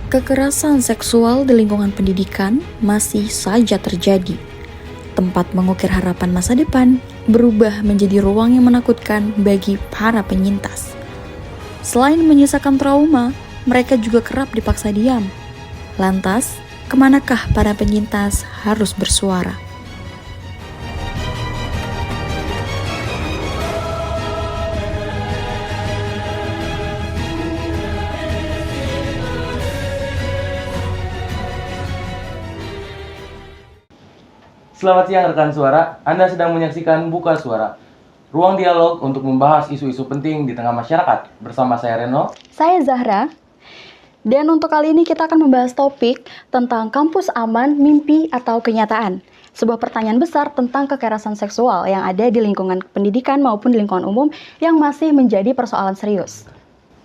Kekerasan seksual di lingkungan pendidikan masih saja terjadi. Tempat mengukir harapan masa depan berubah menjadi ruang yang menakutkan bagi para penyintas. Selain menyisakan trauma, mereka juga kerap dipaksa diam. Lantas, kemanakah para penyintas harus bersuara? Selamat siang rekan suara, Anda sedang menyaksikan Buka Suara, ruang dialog untuk membahas isu-isu penting di tengah masyarakat. Bersama saya Reno. Saya Zahra. Dan untuk kali ini kita akan membahas topik tentang kampus aman, mimpi atau kenyataan. Sebuah pertanyaan besar tentang kekerasan seksual yang ada di lingkungan pendidikan maupun di lingkungan umum yang masih menjadi persoalan serius.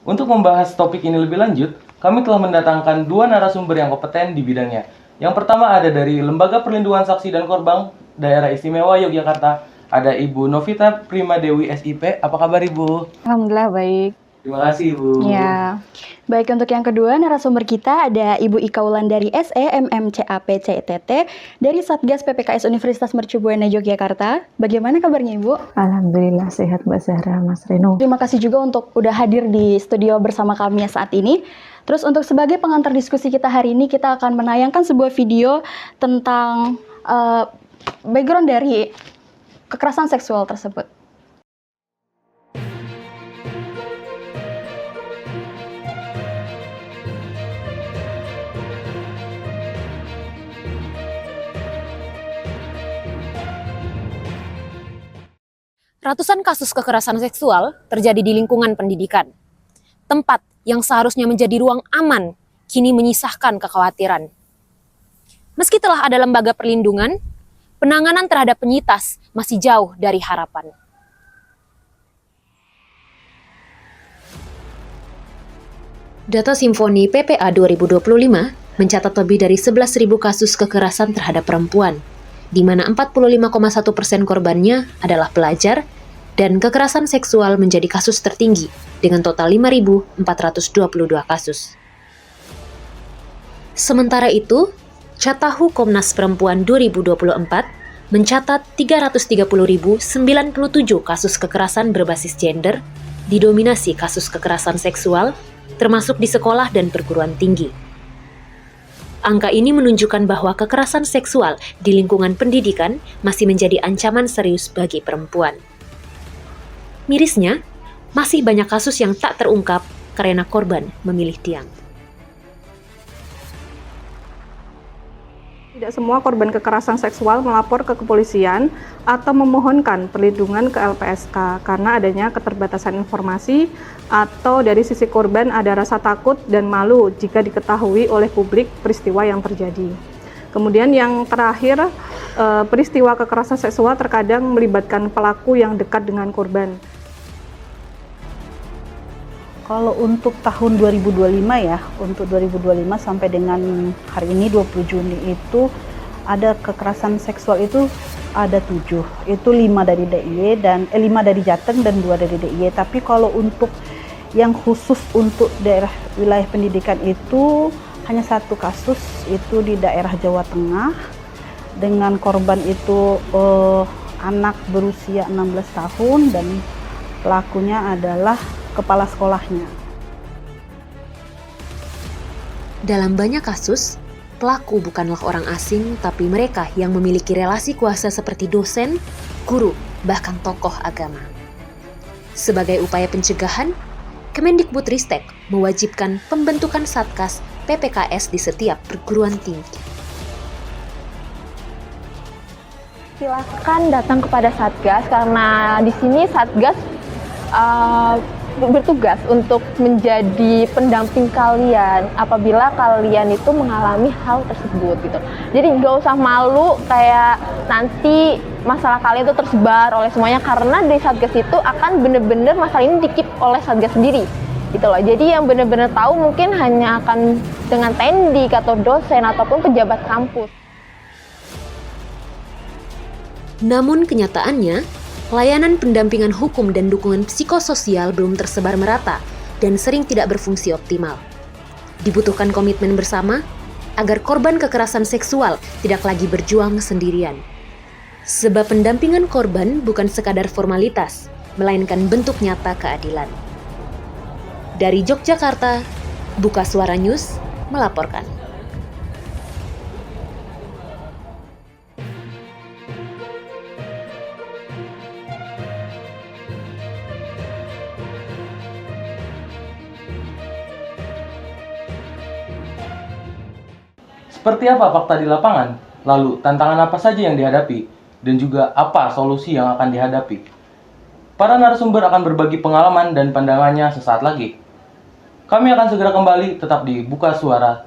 Untuk membahas topik ini lebih lanjut, kami telah mendatangkan dua narasumber yang kompeten di bidangnya. Yang pertama ada dari Lembaga Perlindungan Saksi dan Korban Daerah Istimewa Yogyakarta, ada Ibu Novita Prima Dewi SIP. Apa kabar Ibu? Alhamdulillah baik. Terima kasih Ibu. Ya, baik, untuk yang kedua narasumber kita ada Ibu Ika Wulandari SE MMCAP CTT dari Satgas PPKS Universitas Mercubuana Yogyakarta. Bagaimana kabarnya Ibu? Alhamdulillah sehat Mbak Zahra, Mas Reno. Terima kasih juga untuk udah hadir di studio bersama kami saat ini. Terus untuk sebagai pengantar diskusi kita hari ini, kita akan menayangkan sebuah video tentang background dari kekerasan seksual tersebut. Ratusan kasus kekerasan seksual terjadi di lingkungan pendidikan. Tempat yang seharusnya menjadi ruang aman, kini menyisahkan kekhawatiran. Meski telah ada lembaga perlindungan, penanganan terhadap penyintas masih jauh dari harapan. Data Simfoni PPA 2025 mencatat lebih dari 11.000 kasus kekerasan terhadap perempuan, di mana 45,1% korbannya adalah pelajar, dan kekerasan seksual menjadi kasus tertinggi dengan total 5.422 kasus. Sementara itu, Catahu Komnas Perempuan 2024 mencatat 330.097 kasus kekerasan berbasis gender, didominasi kasus kekerasan seksual, termasuk di sekolah dan perguruan tinggi. Angka ini menunjukkan bahwa kekerasan seksual di lingkungan pendidikan masih menjadi ancaman serius bagi perempuan. Mirisnya, masih banyak kasus yang tak terungkap karena korban memilih diam. Tidak semua korban kekerasan seksual melapor ke kepolisian atau memohonkan perlindungan ke LPSK karena adanya keterbatasan informasi atau dari sisi korban ada rasa takut dan malu jika diketahui oleh publik peristiwa yang terjadi. Kemudian yang terakhir, peristiwa kekerasan seksual terkadang melibatkan pelaku yang dekat dengan korban. Kalau untuk tahun 2025 ya, untuk 2025 sampai dengan hari ini 20 Juni itu ada kekerasan seksual itu ada 7. Itu 5 dari DIY dan 5 dari Jateng dan 2 dari DIY. Tapi kalau untuk yang khusus untuk daerah wilayah pendidikan itu hanya 1 kasus, itu di daerah Jawa Tengah dengan korban itu anak berusia 16 tahun dan pelakunya adalah kepala sekolahnya. Dalam banyak kasus, pelaku bukanlah orang asing, tapi mereka yang memiliki relasi kuasa seperti dosen, guru, bahkan tokoh agama. Sebagai upaya pencegahan, Kemendikbudristek mewajibkan pembentukan Satgas PPKS di setiap perguruan tinggi. Silakan datang kepada Satgas karena di sini Satgas bertugas untuk menjadi pendamping kalian apabila kalian itu mengalami hal tersebut gitu. Jadi nggak usah malu kayak nanti masalah kalian itu tersebar oleh semuanya, karena dari Satgas itu akan benar-benar masalah ini dikip oleh Satgas sendiri gitu loh. Jadi yang benar-benar tahu mungkin hanya akan dengan tendik atau dosen ataupun pejabat kampus. Namun kenyataannya, layanan pendampingan hukum dan dukungan psikososial belum tersebar merata dan sering tidak berfungsi optimal. Dibutuhkan komitmen bersama agar korban kekerasan seksual tidak lagi berjuang sendirian. Sebab pendampingan korban bukan sekadar formalitas, melainkan bentuk nyata keadilan. Dari Yogyakarta, Buka Suara News melaporkan. Seperti apa fakta di lapangan? Lalu, tantangan apa saja yang dihadapi? Dan juga apa solusi yang akan dihadapi? Para narasumber akan berbagi pengalaman dan pandangannya sesaat lagi. Kami akan segera kembali, tetap di Buka Suara.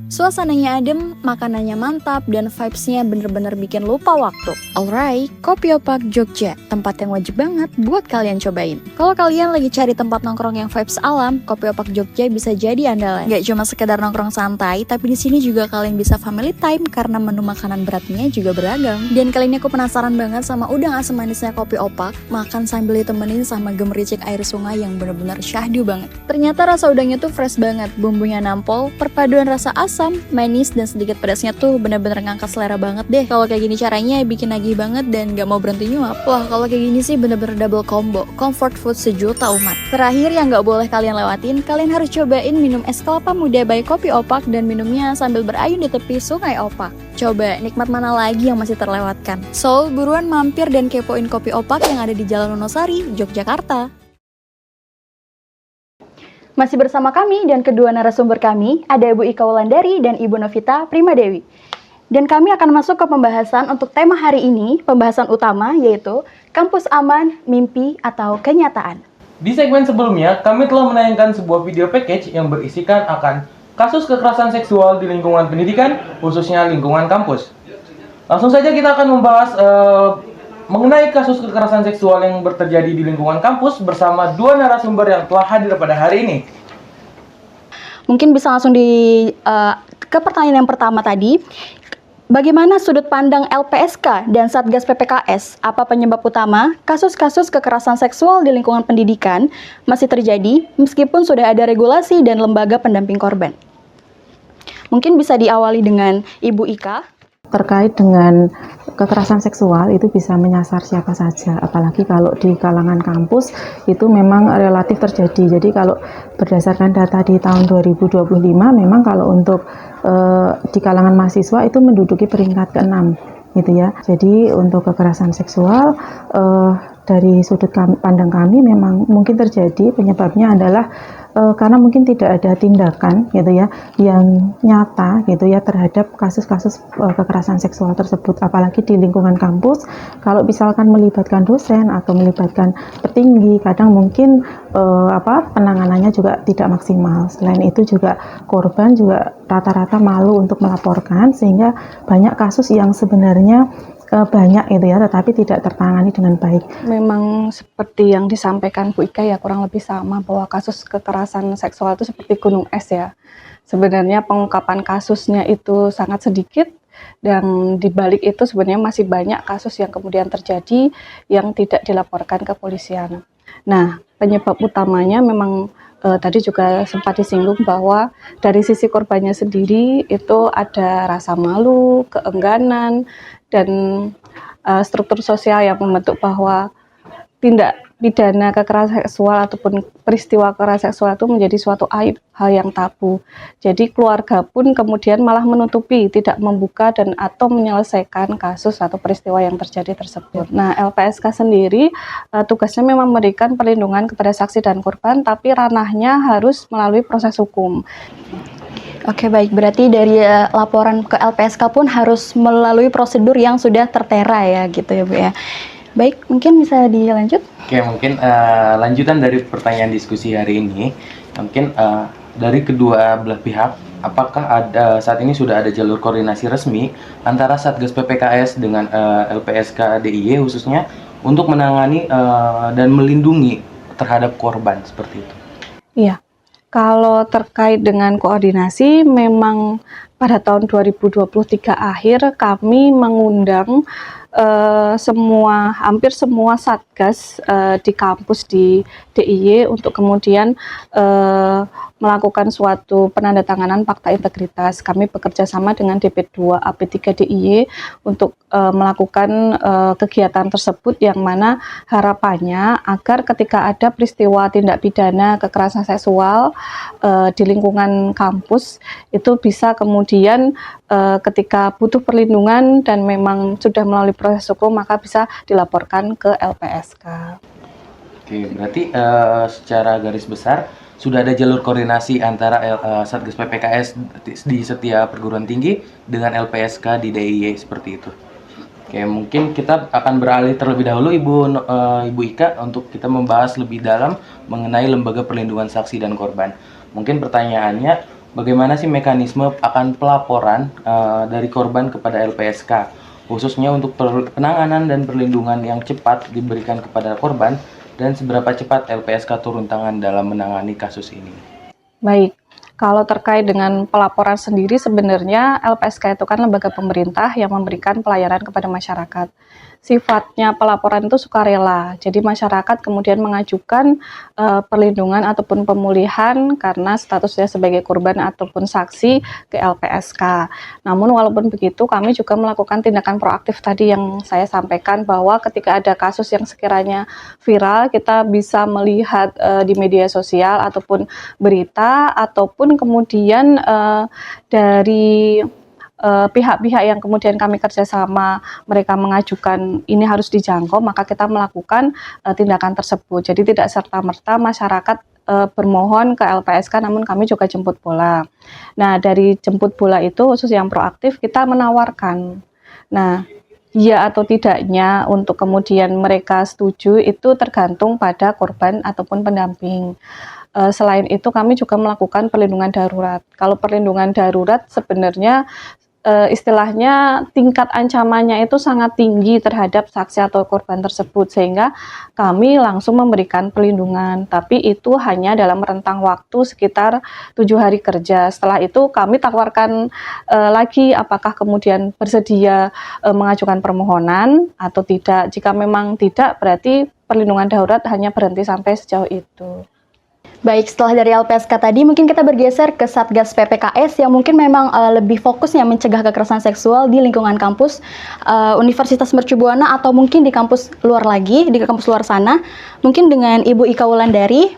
Suasananya adem, makanannya mantap, dan vibes-nya bener-bener bikin lupa waktu. Alright, Kopi Opak Jogja, tempat yang wajib banget buat kalian cobain. Kalau kalian lagi cari tempat nongkrong yang vibes alam, Kopi Opak Jogja bisa jadi andalan. Gak cuma sekedar nongkrong santai, tapi di sini juga kalian bisa family time karena menu makanan beratnya juga beragam. Dan kali ini aku penasaran banget sama udang asam manisnya Kopi Opak, makan sambil ditemenin sama gemericik air sungai yang bener-bener syahdu banget. Ternyata rasa udangnya tuh fresh banget, bumbunya nampol, perpaduan rasa asam, manis, dan sedikit pedasnya tuh bener-bener ngangkat selera banget deh. Kalau kayak gini caranya bikin nagih banget dan gak mau berhenti nyuap. Wah, kalau kayak gini sih bener-bener double combo, comfort food sejuta umat. Terakhir yang gak boleh kalian lewatin, kalian harus cobain minum es kelapa muda by Kopi Opak dan minumnya sambil berayun di tepi sungai Opak. Coba, nikmat mana lagi yang masih terlewatkan? So, buruan mampir dan kepoin Kopi Opak yang ada di Jalan Wonosari, Yogyakarta. Masih bersama kami dan kedua narasumber kami, ada Ibu Ika Wulandari dan Ibu Novita Primadewi. Dan kami akan masuk ke pembahasan untuk tema hari ini, pembahasan utama yaitu Kampus Aman, Mimpi atau Kenyataan. Di segmen sebelumnya, kami telah menayangkan sebuah video package yang berisikan akan kasus kekerasan seksual di lingkungan pendidikan, khususnya lingkungan kampus. Langsung saja kita akan membahas mengenai kasus kekerasan seksual yang terjadi di lingkungan kampus bersama dua narasumber yang telah hadir pada hari ini. Mungkin bisa langsung ke pertanyaan yang pertama tadi. Bagaimana sudut pandang LPSK dan Satgas PPKS? Apa penyebab utama kasus-kasus kekerasan seksual di lingkungan pendidikan masih terjadi meskipun sudah ada regulasi dan lembaga pendamping korban? Mungkin bisa diawali dengan Ibu Ika. Terkait dengan kekerasan seksual itu bisa menyasar siapa saja, apalagi kalau di kalangan kampus itu memang relatif terjadi. Jadi kalau berdasarkan data di tahun 2025 memang kalau untuk di kalangan mahasiswa itu menduduki peringkat ke-6 gitu ya. Jadi untuk kekerasan seksual dari sudut pandang kami memang mungkin terjadi, penyebabnya adalah karena mungkin tidak ada tindakan gitu ya yang nyata gitu ya terhadap kasus-kasus kekerasan seksual tersebut, apalagi di lingkungan kampus. Kalau misalkan melibatkan dosen atau melibatkan petinggi, kadang mungkin penanganannya juga tidak maksimal. Selain itu juga korban juga rata-rata malu untuk melaporkan, sehingga banyak kasus yang sebenarnya banyak itu ya, tetapi tidak tertangani dengan baik. Memang seperti yang disampaikan Bu Ika ya, kurang lebih sama, bahwa kasus kekerasan seksual itu seperti gunung es ya. Sebenarnya pengungkapan kasusnya itu sangat sedikit, dan di balik itu sebenarnya masih banyak kasus yang kemudian terjadi yang tidak dilaporkan ke kepolisian. Nah, penyebab utamanya memang tadi juga sempat disinggung bahwa dari sisi korbannya sendiri itu ada rasa malu, keengganan, dan struktur sosial yang membentuk bahwa tindak pidana kekerasan seksual ataupun peristiwa kekerasan seksual itu menjadi suatu aib, hal yang tabu. Jadi keluarga pun kemudian malah menutupi, tidak membuka dan atau menyelesaikan kasus atau peristiwa yang terjadi tersebut. Nah, LPSK sendiri tugasnya memang memberikan perlindungan kepada saksi dan korban, tapi ranahnya harus melalui proses hukum. Oke, baik. Berarti dari laporan ke LPSK pun harus melalui prosedur yang sudah tertera ya gitu ya Bu ya. Baik, mungkin bisa dilanjut? Oke, mungkin lanjutan dari pertanyaan diskusi hari ini, mungkin dari kedua belah pihak, apakah saat ini sudah ada jalur koordinasi resmi antara Satgas PPKS dengan LPSK DIY khususnya untuk menangani dan melindungi terhadap korban seperti itu? Iya, Kalau terkait dengan koordinasi, memang pada tahun 2023 akhir kami mengundang hampir semua satgas di kampus di DIY untuk kemudian melakukan suatu penandatanganan fakta integritas. Kami bekerja sama dengan DP2 AP3 DIY untuk melakukan kegiatan tersebut, yang mana harapannya agar ketika ada peristiwa tindak pidana kekerasan seksual di lingkungan kampus itu bisa kemudian ketika butuh perlindungan dan memang sudah melalui proses hukum, maka bisa dilaporkan ke LPSK. Oke, berarti secara garis besar sudah ada jalur koordinasi antara Satgas PPKS di setiap perguruan tinggi dengan LPSK di DIY seperti itu. Oke, mungkin kita akan beralih terlebih dahulu Ibu Ika untuk kita membahas lebih dalam mengenai lembaga perlindungan saksi dan korban. Mungkin pertanyaannya, bagaimana sih mekanisme akan pelaporan dari korban kepada LPSK, khususnya untuk penanganan dan perlindungan yang cepat diberikan kepada korban, dan seberapa cepat LPSK turun tangan dalam menangani kasus ini? Baik, kalau terkait dengan pelaporan sendiri, sebenarnya LPSK itu kan lembaga pemerintah yang memberikan pelayanan kepada masyarakat. Sifatnya pelaporan itu sukarela, jadi masyarakat kemudian mengajukan perlindungan ataupun pemulihan karena statusnya sebagai korban ataupun saksi ke LPSK. Namun walaupun begitu, kami juga melakukan tindakan proaktif tadi yang saya sampaikan, bahwa ketika ada kasus yang sekiranya viral, kita bisa melihat di media sosial ataupun berita, ataupun kemudian dari pihak-pihak yang kemudian kami kerjasama, mereka mengajukan ini harus dijangkau, maka kita melakukan tindakan tersebut. Jadi tidak serta-merta masyarakat bermohon ke LPSK, namun kami juga jemput bola. Nah, dari jemput bola itu khusus yang proaktif, kita menawarkan. Nah, ya atau tidaknya untuk kemudian mereka setuju itu tergantung pada korban ataupun pendamping. Selain itu, kami juga melakukan perlindungan darurat. Kalau perlindungan darurat sebenarnya istilahnya tingkat ancamannya itu sangat tinggi terhadap saksi atau korban tersebut, sehingga kami langsung memberikan perlindungan, tapi itu hanya dalam rentang waktu sekitar 7 hari kerja. Setelah itu kami tawarkan lagi apakah kemudian bersedia mengajukan permohonan atau tidak. Jika memang tidak, berarti perlindungan darurat hanya berhenti sampai sejauh itu. Baik, setelah dari LPSK tadi, mungkin kita bergeser ke Satgas PPKS yang mungkin memang lebih fokusnya mencegah kekerasan seksual di lingkungan kampus Universitas Mercu Buana atau mungkin di kampus luar lagi, di kampus luar sana. Mungkin dengan Ibu Ika Wulandari,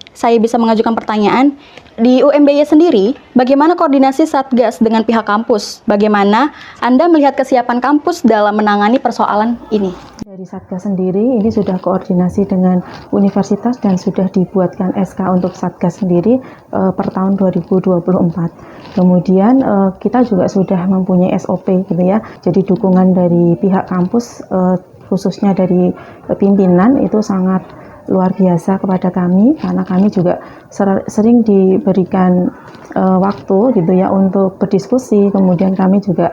saya bisa mengajukan pertanyaan. Di UMBY sendiri, bagaimana koordinasi Satgas dengan pihak kampus? Bagaimana Anda melihat kesiapan kampus dalam menangani persoalan ini? Dari Satgas sendiri, ini sudah koordinasi dengan universitas dan sudah dibuatkan SK untuk Satgas sendiri per tahun 2024. Kemudian kita juga sudah mempunyai SOP gitu ya. Jadi dukungan dari pihak kampus khususnya dari pimpinan itu sangat luar biasa kepada kami, karena kami juga sering diberikan waktu gitu ya untuk berdiskusi. Kemudian kami juga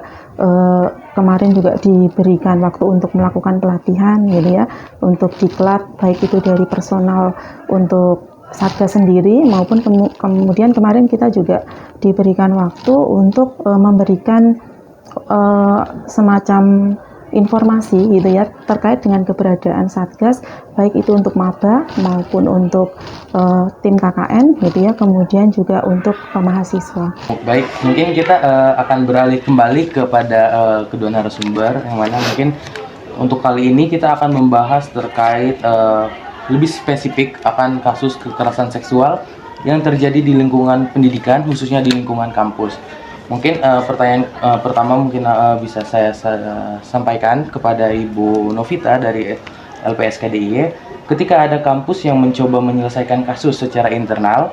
kemarin juga diberikan waktu untuk melakukan pelatihan gitu ya, untuk diklat baik itu dari personal untuk Satgas sendiri maupun kemudian kemarin kita juga diberikan waktu untuk memberikan semacam informasi gitu ya terkait dengan keberadaan Satgas, baik itu untuk maba maupun untuk tim KKN gitu ya, kemudian juga untuk mahasiswa. Baik, mungkin kita akan beralih kembali kepada kedua narasumber, yang mana mungkin untuk kali ini kita akan membahas terkait lebih spesifik akan kasus kekerasan seksual yang terjadi di lingkungan pendidikan, khususnya di lingkungan kampus. Mungkin pertanyaan pertama mungkin bisa saya sampaikan kepada Ibu Novita dari LPSK DIY. Ketika ada kampus yang mencoba menyelesaikan kasus secara internal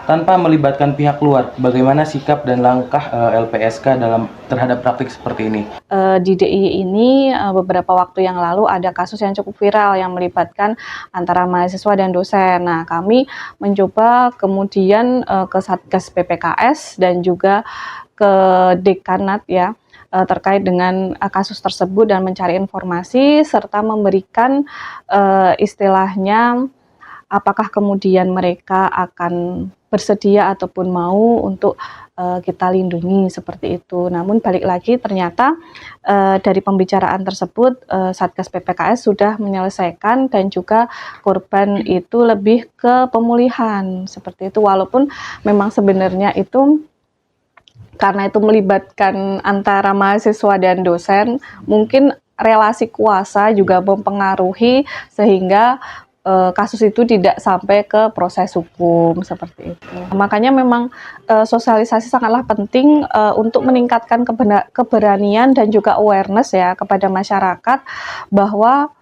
tanpa melibatkan pihak luar, bagaimana sikap dan langkah LPSK terhadap praktik seperti ini? Di DIY ini beberapa waktu yang lalu ada kasus yang cukup viral yang melibatkan antara mahasiswa dan dosen. Nah, kami mencoba kemudian ke Satgas PPKS dan juga ke dekanat ya terkait dengan kasus tersebut dan mencari informasi serta memberikan istilahnya apakah kemudian mereka akan bersedia ataupun mau untuk kita lindungi seperti itu. Namun balik lagi ternyata dari pembicaraan tersebut Satgas PPKS sudah menyelesaikan dan juga korban itu lebih ke pemulihan seperti itu, walaupun memang sebenarnya itu karena itu melibatkan antara mahasiswa dan dosen, mungkin relasi kuasa juga mempengaruhi sehingga kasus itu tidak sampai ke proses hukum seperti itu. Makanya memang sosialisasi sangatlah penting untuk meningkatkan keberanian dan juga awareness ya kepada masyarakat bahwa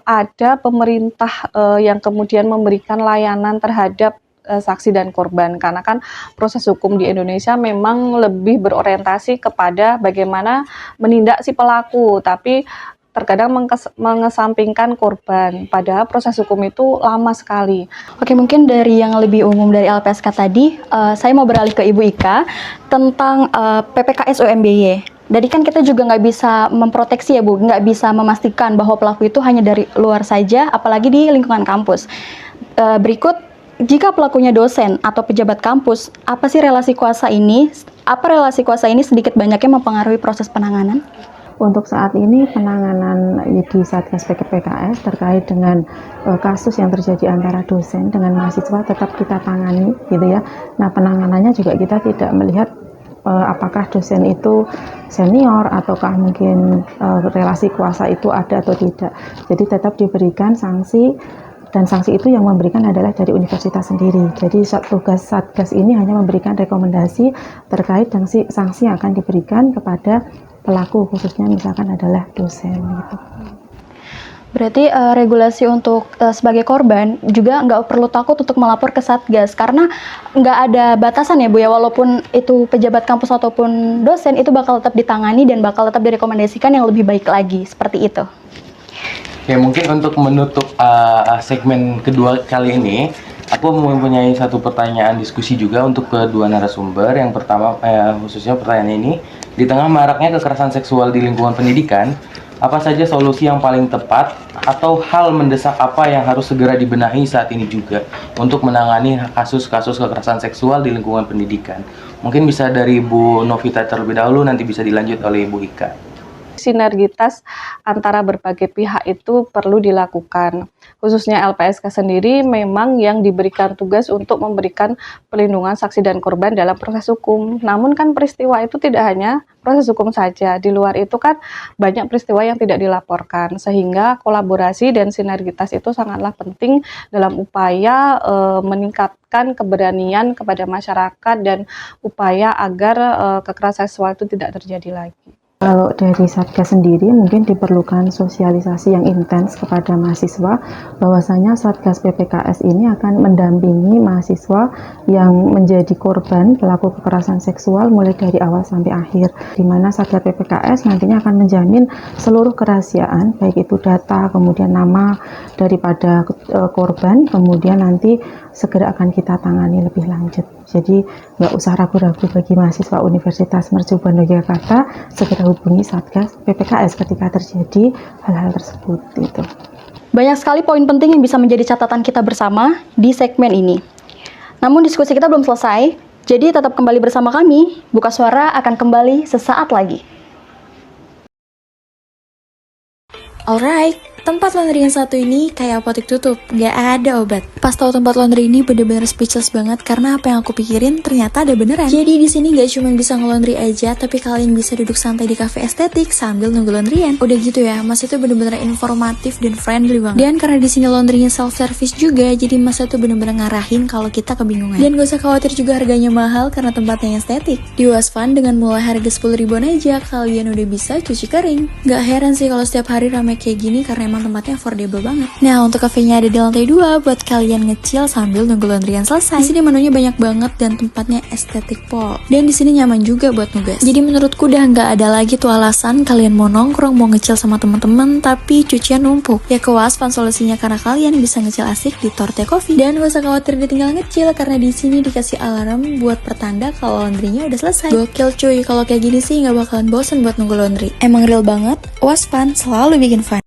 ada pemerintah yang kemudian memberikan layanan terhadap saksi dan korban, karena kan proses hukum di Indonesia memang lebih berorientasi kepada bagaimana menindak si pelaku, tapi terkadang mengesampingkan korban, padahal proses hukum itu lama sekali. Oke, mungkin dari yang lebih umum dari LPSK tadi, saya mau beralih ke Ibu Ika tentang PPKS UMBY. Jadi kan kita juga nggak bisa memproteksi ya Bu, nggak bisa memastikan bahwa pelaku itu hanya dari luar saja, apalagi di lingkungan kampus. Berikut, jika pelakunya dosen atau pejabat kampus, apa sih relasi kuasa ini? Apa relasi kuasa ini sedikit banyaknya mempengaruhi proses penanganan? Untuk saat ini penanganan di Satgas PPKS terkait dengan kasus yang terjadi antara dosen dengan mahasiswa tetap kita tangani gitu ya. Nah, penanganannya juga kita tidak melihat apakah dosen itu senior ataukah mungkin relasi kuasa itu ada atau tidak. Jadi tetap diberikan sanksi, dan sanksi itu yang memberikan adalah dari universitas sendiri. Jadi tugas Satgas ini hanya memberikan rekomendasi terkait sanksi yang akan diberikan kepada pelaku, khususnya misalkan adalah dosen gitu. Berarti regulasi untuk sebagai korban juga nggak perlu takut untuk melapor ke Satgas, karena nggak ada batasan ya Bu ya, walaupun itu pejabat kampus ataupun dosen itu bakal tetap ditangani dan bakal tetap direkomendasikan yang lebih baik lagi, seperti itu. Oke, mungkin untuk menutup segmen kedua kali ini, aku mempunyai satu pertanyaan diskusi juga untuk kedua narasumber. Yang pertama, khususnya pertanyaan ini, di tengah maraknya kekerasan seksual di lingkungan pendidikan, apa saja solusi yang paling tepat atau hal mendesak apa yang harus segera dibenahi saat ini juga untuk menangani kasus-kasus kekerasan seksual di lingkungan pendidikan? Mungkin bisa dari Bu Novita terlebih dahulu, nanti bisa dilanjut oleh Ibu Ika. Sinergitas antara berbagai pihak itu perlu dilakukan. Khususnya LPSK sendiri memang yang diberikan tugas untuk memberikan perlindungan saksi dan korban dalam proses hukum. Namun kan peristiwa itu tidak hanya proses hukum saja. Di luar itu kan banyak peristiwa yang tidak dilaporkan. Sehingga kolaborasi dan sinergitas itu sangatlah penting dalam upaya meningkatkan keberanian kepada masyarakat dan upaya agar kekerasan seksual itu tidak terjadi lagi. Kalau dari Satgas sendiri mungkin diperlukan sosialisasi yang intens kepada mahasiswa bahwasanya Satgas PPKS ini akan mendampingi mahasiswa yang menjadi korban pelaku kekerasan seksual mulai dari awal sampai akhir, di mana Satgas PPKS nantinya akan menjamin seluruh kerahasiaan, baik itu data, kemudian nama daripada korban, kemudian nanti segera akan kita tangani lebih lanjut. Jadi nggak usah ragu-ragu bagi mahasiswa Universitas Mercu Buana Yogyakarta, segera hubungi Satgas PPKS ketika terjadi hal-hal tersebut. Itu. Banyak sekali poin penting yang bisa menjadi catatan kita bersama di segmen ini. Namun diskusi kita belum selesai, jadi tetap kembali bersama kami. Buka Suara akan kembali sesaat lagi. Alright, tempat laundry yang satu ini kayak apotek tutup, nggak ada obat. Pas tahu tempat laundry ini bener-bener speechless banget karena apa yang aku pikirin ternyata ada beneran. Jadi di sini nggak cuma bisa nge-laundry aja, tapi kalian bisa duduk santai di cafe estetik sambil nunggu laundryan. Udah gitu ya, Mas itu bener-bener informatif dan friendly banget. Dan karena di sini laundrynya self service juga, jadi Mas itu bener-bener ngarahin kalau kita kebingungan. Dan gak usah khawatir juga harganya mahal karena tempatnya yang estetik. Di Wasfan dengan mulai harga 10 ribuan aja kalian udah bisa cuci kering. Gak heran sih kalau setiap hari ramai kayak gini karena emang tempatnya affordable banget. Nah, untuk kafenya ada di lantai 2 buat kalian ngecil sambil nunggu laundryan selesai. Di sini menunya banyak banget dan tempatnya estetik pol. Dan di sini nyaman juga buat nugas. Jadi menurutku udah nggak ada lagi tuh alasan kalian mau nongkrong, mau ngecil sama teman-teman tapi cucian numpuk. Ya ke Waspan solusinya karena kalian bisa ngecil asik di Torte Coffee. Dan gak usah khawatir ditinggal ngecil karena di sini dikasih alarm buat pertanda kalau laundrynya udah selesai. Gokil cuy, kalau kayak gini sih nggak bakalan bosen buat nunggu laundry. Emang real banget, Waspan selalu bikin fun.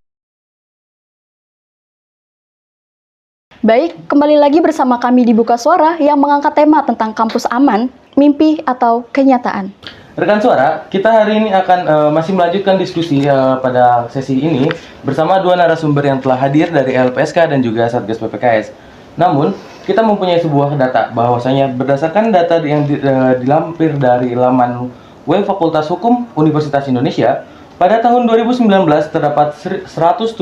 Baik, kembali lagi bersama kami di Buka Suara yang mengangkat tema tentang kampus aman, mimpi atau kenyataan. Rekan Suara, kita hari ini akan masih melanjutkan diskusi pada sesi ini bersama dua narasumber yang telah hadir dari LPSK dan juga Satgas PPKS. Namun, kita mempunyai sebuah data bahwasanya berdasarkan data yang dilampir dari laman web Fakultas Hukum Universitas Indonesia, pada tahun 2019 terdapat 174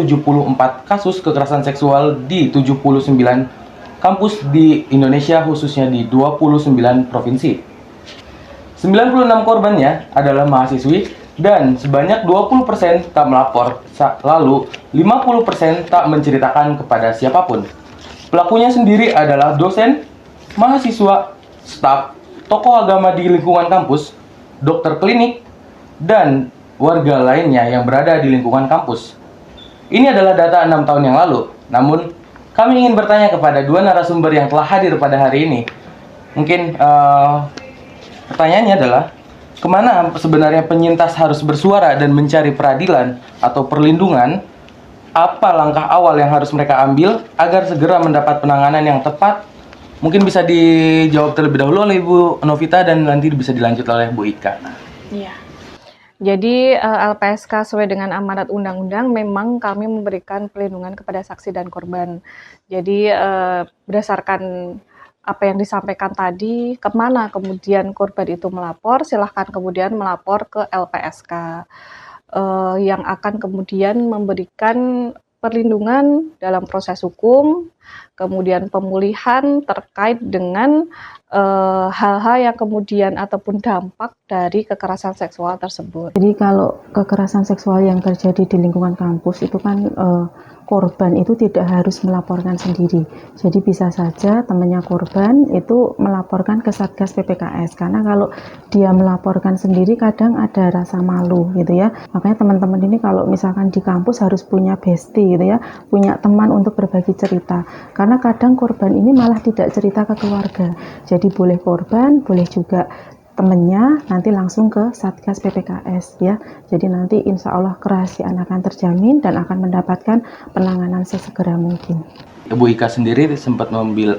kasus kekerasan seksual di 79 kampus di Indonesia, khususnya di 29 provinsi. 96 korbannya adalah mahasiswi dan sebanyak 20% tak melapor, lalu 50% tak menceritakan kepada siapapun. Pelakunya sendiri adalah dosen, mahasiswa, staf, tokoh agama di lingkungan kampus, dokter klinik, dan warga lainnya yang berada di lingkungan kampus. Ini adalah data 6 tahun yang lalu. Namun, kami ingin bertanya kepada dua narasumber yang telah hadir pada hari ini. Mungkin pertanyaannya adalah, kemana sebenarnya penyintas harus bersuara dan mencari peradilan atau perlindungan? Apa langkah awal yang harus mereka ambil agar segera mendapat penanganan yang tepat? Mungkin bisa dijawab terlebih dahulu oleh Ibu Novita dan nanti bisa dilanjut oleh Bu Ika. Iya. Jadi LPSK sesuai dengan amanat undang-undang memang kami memberikan perlindungan kepada saksi dan korban. Jadi berdasarkan apa yang disampaikan tadi, kemana kemudian korban itu melapor, silahkan kemudian melapor ke LPSK yang akan kemudian memberikan perlindungan dalam proses hukum, kemudian pemulihan terkait dengan hal-hal yang kemudian ataupun dampak dari kekerasan seksual tersebut. Jadi kalau kekerasan seksual yang terjadi di lingkungan kampus itu kan korban itu tidak harus melaporkan sendiri. Jadi bisa saja temannya korban itu melaporkan ke Satgas PPKS, karena kalau dia melaporkan sendiri kadang ada rasa malu gitu ya. Makanya teman-teman ini kalau misalkan di kampus harus punya bestie gitu ya, punya teman untuk berbagi cerita. Karena kadang korban ini malah tidak cerita ke keluarga. Jadi boleh korban, boleh juga temennya nanti langsung ke Satgas PPKS ya. Jadi nanti insya Allah kerahasiaan akan terjamin dan akan mendapatkan penanganan sesegera mungkin. Bu Ika sendiri sempat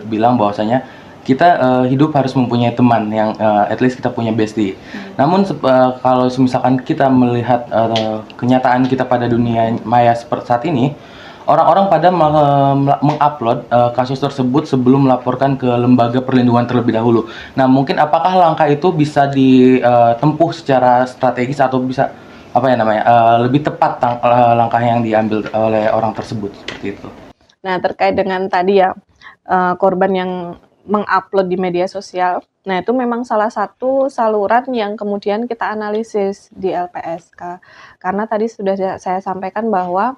bilang bahwasanya kita hidup harus mempunyai teman yang at least kita punya bestie. Namun kalau misalkan kita melihat kenyataan kita pada dunia maya seperti saat ini, orang-orang pada mengupload kasus tersebut sebelum melaporkan ke lembaga perlindungan terlebih dahulu. Nah, mungkin apakah langkah itu bisa ditempuh secara strategis atau bisa lebih tepat langkah yang diambil oleh orang tersebut seperti itu? Nah, terkait dengan tadi ya korban yang mengupload di media sosial, nah itu memang salah satu saluran yang kemudian kita analisis di LPSK. Karena tadi sudah saya sampaikan bahwa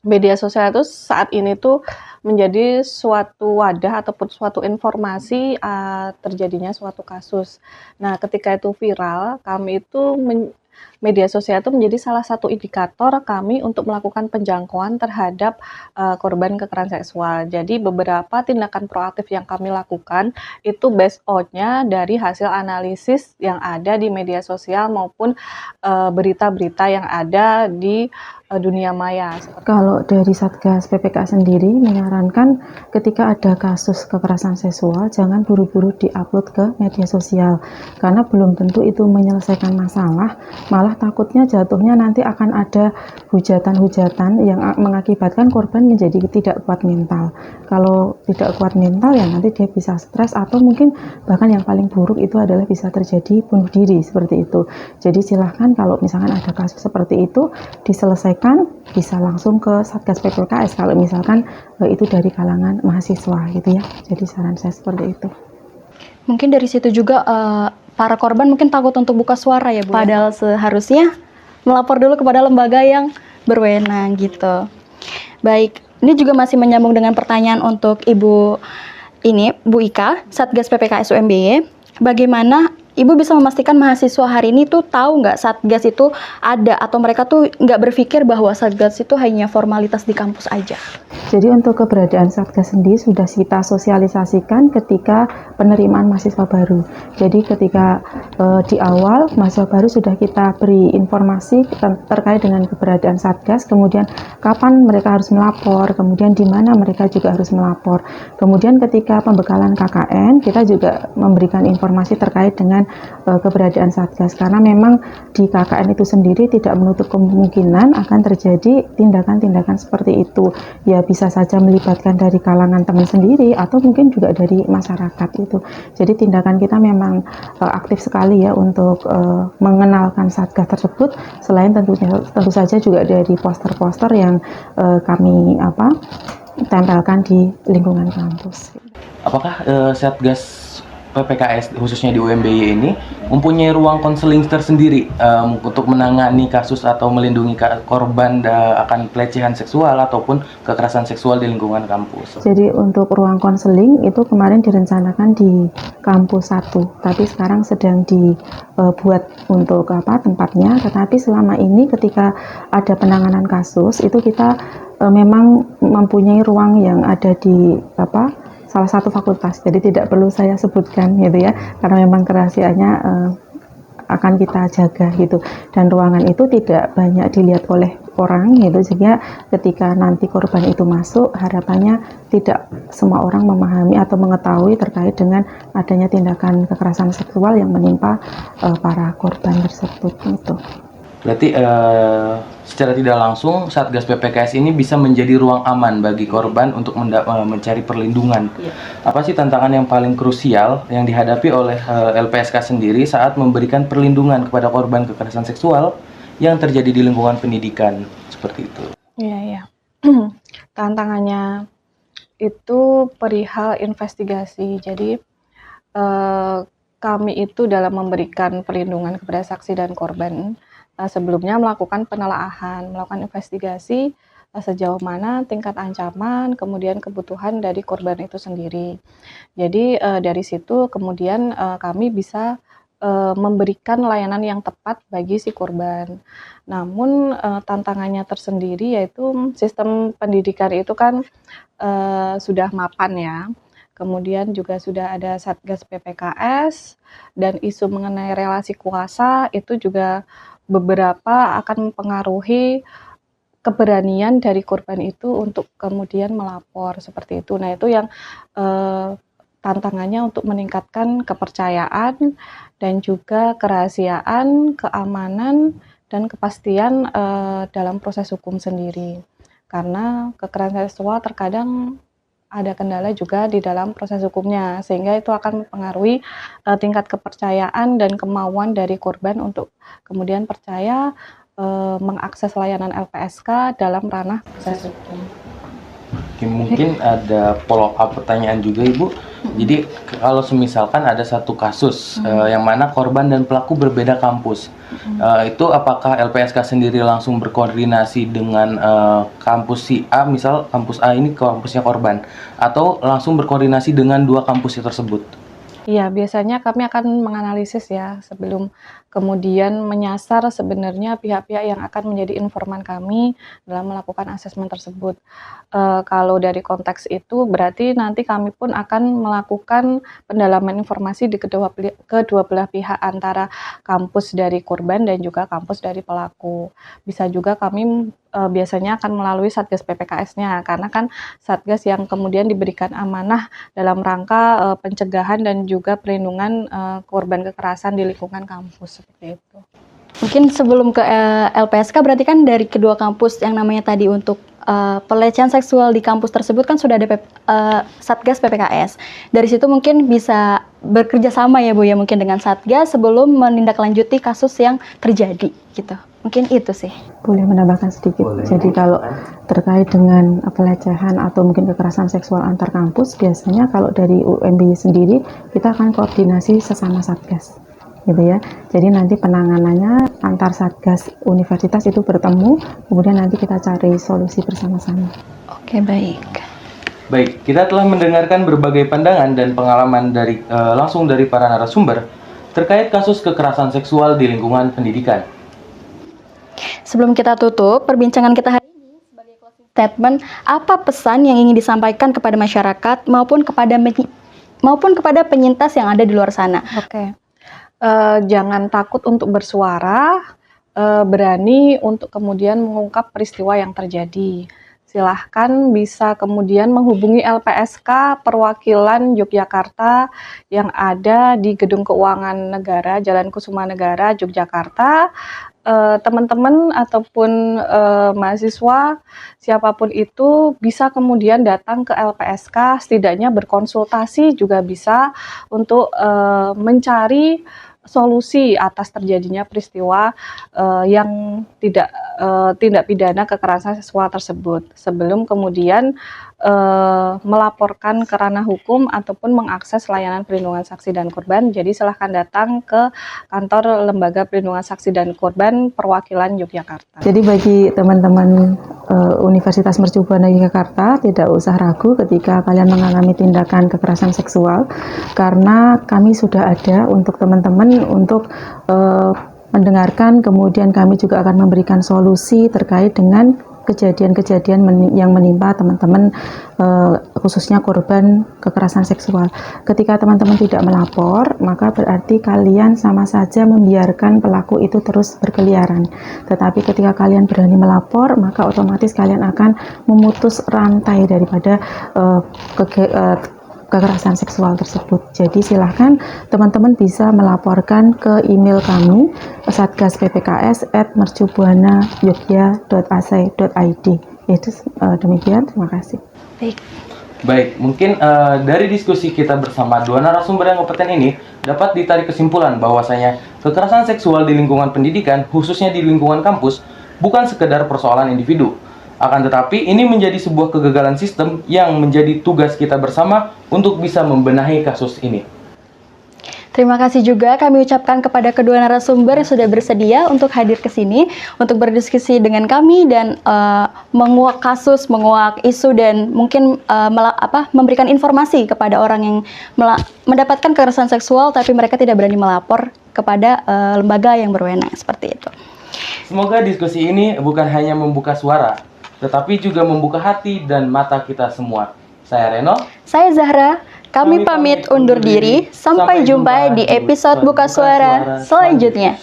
media sosial itu saat ini tuh menjadi suatu wadah ataupun suatu informasi terjadinya suatu kasus. Nah, ketika itu viral, kami itu media sosial itu menjadi salah satu indikator kami untuk melakukan penjangkauan terhadap korban kekerasan seksual. Jadi beberapa tindakan proaktif yang kami lakukan itu based on-nya dari hasil analisis yang ada di media sosial maupun berita-berita yang ada di dunia maya. Kalau dari Satgas PPK sendiri menyarankan ketika ada kasus kekerasan seksual jangan buru-buru diupload ke media sosial, karena belum tentu itu menyelesaikan masalah, malah takutnya jatuhnya nanti akan ada hujatan-hujatan yang mengakibatkan korban menjadi tidak kuat mental. Kalau tidak kuat mental ya nanti dia bisa stres atau mungkin bahkan yang paling buruk itu adalah bisa terjadi bunuh diri seperti itu. Jadi silahkan kalau misalkan ada kasus seperti itu diselesaikan, bisa langsung ke Satgas PPKS kalau misalkan itu dari kalangan mahasiswa gitu ya. Jadi saran saya seperti itu. Mungkin dari situ juga para korban mungkin takut untuk buka suara ya Bu. Padahal seharusnya melapor dulu kepada lembaga yang berwenang gitu. Baik, ini juga masih menyambung dengan pertanyaan untuk Ibu Bu Ika, Satgas PPKS UMBY. Bagaimana Ibu bisa memastikan mahasiswa hari ini tuh tahu nggak Satgas itu ada, atau mereka tuh nggak berpikir bahwa Satgas itu hanya formalitas di kampus aja? Jadi untuk keberadaan Satgas sendiri sudah kita sosialisasikan ketika penerimaan mahasiswa baru. Jadi ketika di awal mahasiswa baru sudah kita beri informasi terkait dengan keberadaan Satgas, kemudian kapan mereka harus melapor, kemudian di mana mereka juga harus melapor. Kemudian ketika pembekalan KKN, kita juga memberikan informasi terkait dengan keberadaan Satgas, karena memang di KKN itu sendiri tidak menutup kemungkinan akan terjadi tindakan-tindakan seperti itu. Ya bisa saja melibatkan dari kalangan teman sendiri atau mungkin juga dari masyarakat itu. Jadi tindakan kita memang aktif sekali ya untuk mengenalkan Satgas tersebut, selain tentu saja juga dari poster-poster yang kami tempelkan di lingkungan kampus. Apakah Satgas PPKS khususnya di UMBY ini mempunyai ruang konseling tersendiri untuk menangani kasus atau melindungi korban akan pelecehan seksual ataupun kekerasan seksual di lingkungan kampus? Jadi untuk ruang konseling itu kemarin direncanakan di kampus 1, tapi sekarang sedang dibuat untuk tempatnya. Tetapi selama ini ketika ada penanganan kasus itu kita memang mempunyai ruang yang ada di salah satu fakultas, jadi tidak perlu saya sebutkan gitu ya, karena memang kerahasiaannya akan kita jaga gitu, dan ruangan itu tidak banyak dilihat oleh orang gitu, sehingga ketika nanti korban itu masuk, harapannya tidak semua orang memahami atau mengetahui terkait dengan adanya tindakan kekerasan seksual yang menimpa para korban tersebut gitu. Berarti secara tidak langsung Satgas PPKS ini bisa menjadi ruang aman bagi korban untuk mencari perlindungan. Apa sih tantangan yang paling krusial yang dihadapi oleh LPSK sendiri saat memberikan perlindungan kepada korban kekerasan seksual yang terjadi di lingkungan pendidikan seperti itu? Iya. Tantangannya itu perihal investigasi. Jadi kami itu dalam memberikan perlindungan kepada saksi dan korban, sebelumnya melakukan penelaahan, melakukan investigasi sejauh mana tingkat ancaman, kemudian kebutuhan dari korban itu sendiri. Jadi dari situ kemudian kami bisa memberikan layanan yang tepat bagi si korban. Namun tantangannya tersendiri yaitu sistem pendidikan itu kan sudah mapan ya. Kemudian juga sudah ada Satgas PPKS, dan isu mengenai relasi kuasa itu juga beberapa akan mempengaruhi keberanian dari korban itu untuk kemudian melapor seperti itu. Nah itu yang tantangannya untuk meningkatkan kepercayaan dan juga kerahasiaan, keamanan, dan kepastian dalam proses hukum sendiri. Karena kekerasan seksual terkadang ada kendala juga di dalam proses hukumnya, sehingga itu akan mempengaruhi tingkat kepercayaan dan kemauan dari korban untuk kemudian percaya mengakses layanan LPSK dalam ranah proses hukum. Mungkin ada follow up pertanyaan juga Ibu. Jadi kalau semisalkan ada satu kasus yang mana korban dan pelaku berbeda kampus, itu apakah LPSK sendiri langsung berkoordinasi dengan kampus si A, misal kampus A ini kampusnya korban, atau langsung berkoordinasi dengan dua kampus tersebut? Iya, biasanya kami akan menganalisis ya sebelum kemudian menyasar sebenarnya pihak-pihak yang akan menjadi informan kami dalam melakukan asesmen tersebut. Kalau dari konteks itu berarti nanti kami pun akan melakukan pendalaman informasi di kedua belah pihak, antara kampus dari korban dan juga kampus dari pelaku. Bisa juga kami biasanya akan melalui Satgas PPKS-nya, karena kan Satgas yang kemudian diberikan amanah dalam rangka pencegahan dan juga perlindungan korban kekerasan di lingkungan kampus, seperti itu. Mungkin sebelum ke LPSK, berarti kan dari kedua kampus yang namanya tadi untuk pelecehan seksual di kampus tersebut kan sudah ada Satgas PPKS. Dari situ mungkin bisa bekerja sama ya Bu ya, mungkin dengan Satgas sebelum menindaklanjuti kasus yang terjadi gitu. Mungkin itu sih. Boleh menambahkan sedikit. Jadi kalau terkait dengan pelecehan atau mungkin kekerasan seksual antar kampus, biasanya kalau dari UMBY sendiri kita akan koordinasi sesama Satgas, gitu ya. Jadi nanti penanganannya antar Satgas universitas itu bertemu, kemudian nanti kita cari solusi bersama-sama. Oke, baik. Baik, kita telah mendengarkan berbagai pandangan dan pengalaman dari langsung dari para narasumber terkait kasus kekerasan seksual di lingkungan pendidikan. Sebelum kita tutup perbincangan kita hari ini, sebagai closing statement, apa pesan yang ingin disampaikan kepada masyarakat maupun kepada penyintas yang ada di luar sana? Oke. Jangan takut untuk bersuara, berani untuk kemudian mengungkap peristiwa yang terjadi. Silahkan bisa kemudian menghubungi LPSK perwakilan Yogyakarta yang ada di Gedung Keuangan Negara, Jalan Kusuma Negara, Yogyakarta. Teman-teman ataupun mahasiswa siapapun itu bisa kemudian datang ke LPSK, setidaknya berkonsultasi juga bisa untuk mencari solusi atas terjadinya peristiwa yang tindak pidana kekerasan seksual tersebut sebelum kemudian melaporkan ke ranah hukum ataupun mengakses layanan perlindungan saksi dan korban. Jadi silahkan datang ke kantor Lembaga Perlindungan Saksi dan Korban perwakilan Yogyakarta. Jadi bagi teman-teman Universitas Mercu Buana Yogyakarta, tidak usah ragu ketika kalian mengalami tindakan kekerasan seksual, karena kami sudah ada untuk teman-teman untuk mendengarkan, kemudian kami juga akan memberikan solusi terkait dengan kejadian-kejadian yang menimpa teman-teman, khususnya korban kekerasan seksual. Ketika teman-teman tidak melapor, maka berarti kalian sama saja membiarkan pelaku itu terus berkeliaran. Tetapi ketika kalian berani melapor, maka otomatis kalian akan memutus rantai daripada kekerasan seksual tersebut. Jadi silahkan teman-teman bisa melaporkan ke email kami satgasppks@mercubuanayogya.ac.id. Itu demikian, terima kasih. Baik, mungkin dari diskusi kita bersama dua narasumber yang kompeten ini dapat ditarik kesimpulan bahwasanya kekerasan seksual di lingkungan pendidikan, khususnya di lingkungan kampus, bukan sekedar persoalan individu. Akan tetapi ini menjadi sebuah kegagalan sistem yang menjadi tugas kita bersama untuk bisa membenahi kasus ini. Terima kasih juga kami ucapkan kepada kedua narasumber yang sudah bersedia untuk hadir ke sini untuk berdiskusi dengan kami dan menguak kasus, menguak isu dan mungkin memberikan informasi kepada orang yang mendapatkan kekerasan seksual tapi mereka tidak berani melapor kepada lembaga yang berwenang, seperti itu. Semoga diskusi ini bukan hanya membuka suara, tetapi juga membuka hati dan mata kita semua. Saya Reno. Saya Zahra. Kami pamit undur diri. Sampai jumpa di episode Buka Suara selanjutnya.